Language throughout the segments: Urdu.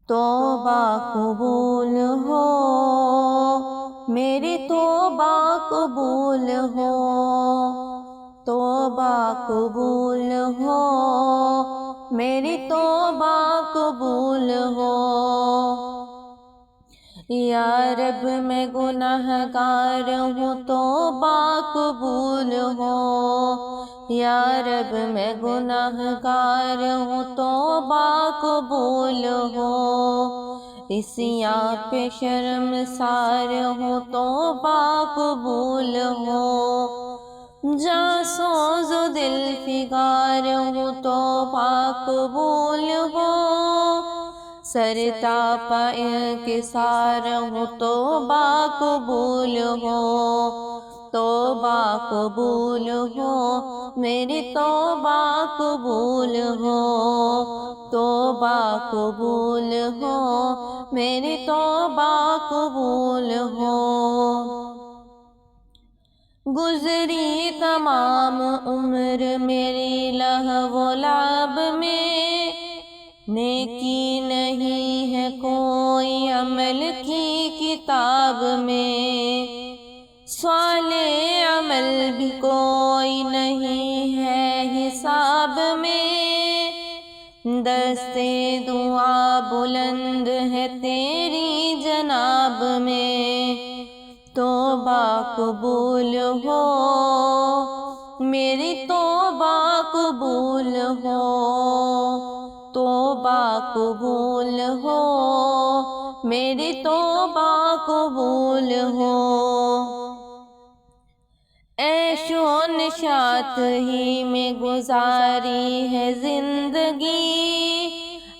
توبہ قبول ہو، میری توبہ قبول ہو، توبہ قبول ہو، میری توبہ قبول ہو۔ یا رب میں گنہگار ہوں، توبہ قبول ہو، یا رب میں گنہگار ہوں، توبہ قبول ہو۔ عصیاں پہ شرمسار ہوں، توبہ قبول ہو، جاں سوز و دل فگار ہوں، توبہ قبول ہو، سر تاپا انکسار ہوں، توبہ قبول ہو، توبہ قبول ہو، میری توبہ قبول ہو، توبہ قبول ہو، میری توبہ قبول ہو۔ گزری تمام عمر میری لہو و لعب میں، نیکی نہیں ہے کوئی عمل کی کتاب میں، صالح عمل بھی کوئی نہیں ہے حساب میں، دستے دعا بلند ہے تیری جناب میں، توبہ قبول ہو، میری توبہ قبول ہو، توبہ قبول ہو، میری توبہ قبول ہو۔ عیش و نشاط ہی میں گزاری ہے زندگی،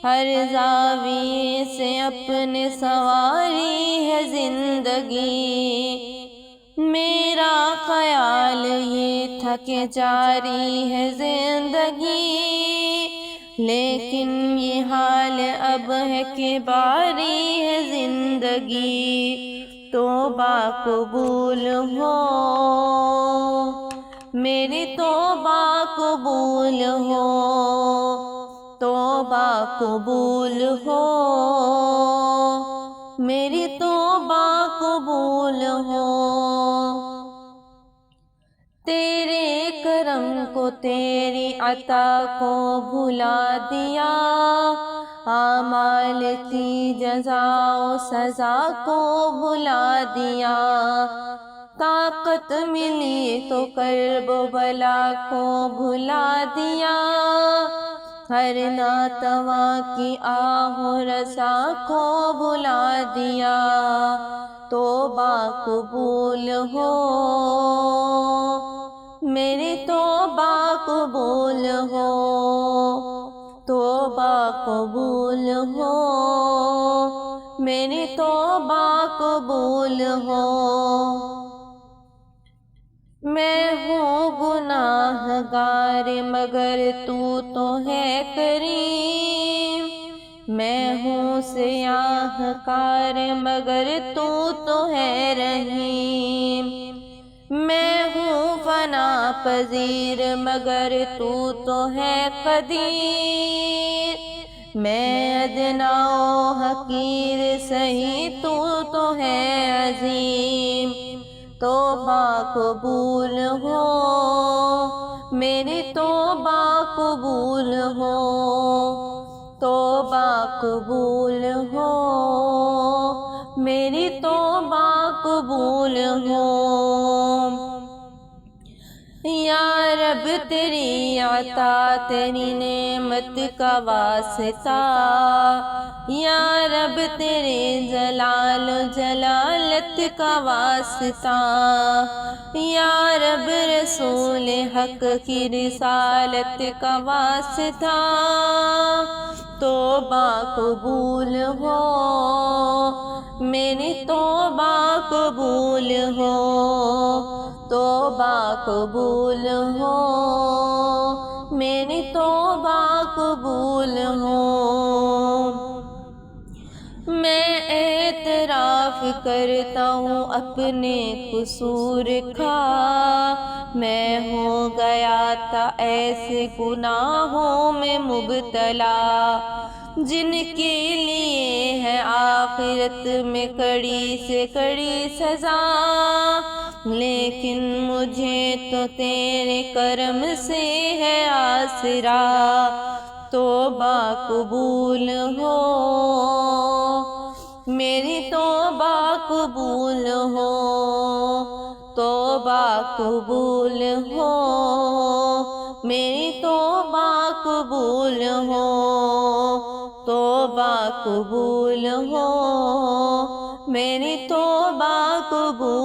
ہر زاویے سے اپنے سواری ہے زندگی، میرا خیال یہ تھا کہ جاری ہے زندگی، لیکن یہ حال اب ہے کہ باری ہے زندگی، توبہ قبول ہو، میری توبہ قبول ہو، توبہ قبول ہو، میری توبہ قبول ہو۔ تیرے کرم کو تیری عطا کو بھلا دیا، اعمال کی جزا و سزا کو بھلا دیا، طاقت ملی تو کرب و بلا کو بھلا دیا، ہر ناتواں کی آہ و رسا کو بھلا دیا، توبہ قبول ہو، میری توبہ قبول ہو، توبہ قبول ہو، میری توبہ قبول ہو۔ میں ہوں گناہ گار مگر تو ہے کریم، میں ہوں سیاہ کار مگر تو ہے رحیم، میں ہوں فنا پذیر مگر تو ہے قدیر، میں ادنا و حقیر سہی تو ہے عظیم، توبہ قبول ہو، میری توبہ قبول ہو، توبہ قبول ہو، میری توبہ قبول ہو۔ یا رب تیری عطا تیری نعمت کا واسطہ، یا رب تیرے جلال و جلالت کا واسطہ، یا رب رسول حق کی رسالت کا واسطہ، توبہ قبول ہو، میری توبہ قبول ہو، توبہ قبول ہو، میری توبہ قبول ہو۔ میں اعتراف کرتا ہوں اپنے قصور کا، میں ہو گیا تھا ایسے گناہوں میں مبتلا، جن کے لیے ہے آخرت میں کڑی سے کڑی سزا، لیکن مجھے تو تیرے کرم سے ہے آسرا، توبہ قبول ہو میری، توبہ قبول ہو، توبہ قبول ہو میری، توبہ قبول ہو، توبہ قبول ہو میری، توبہ قبول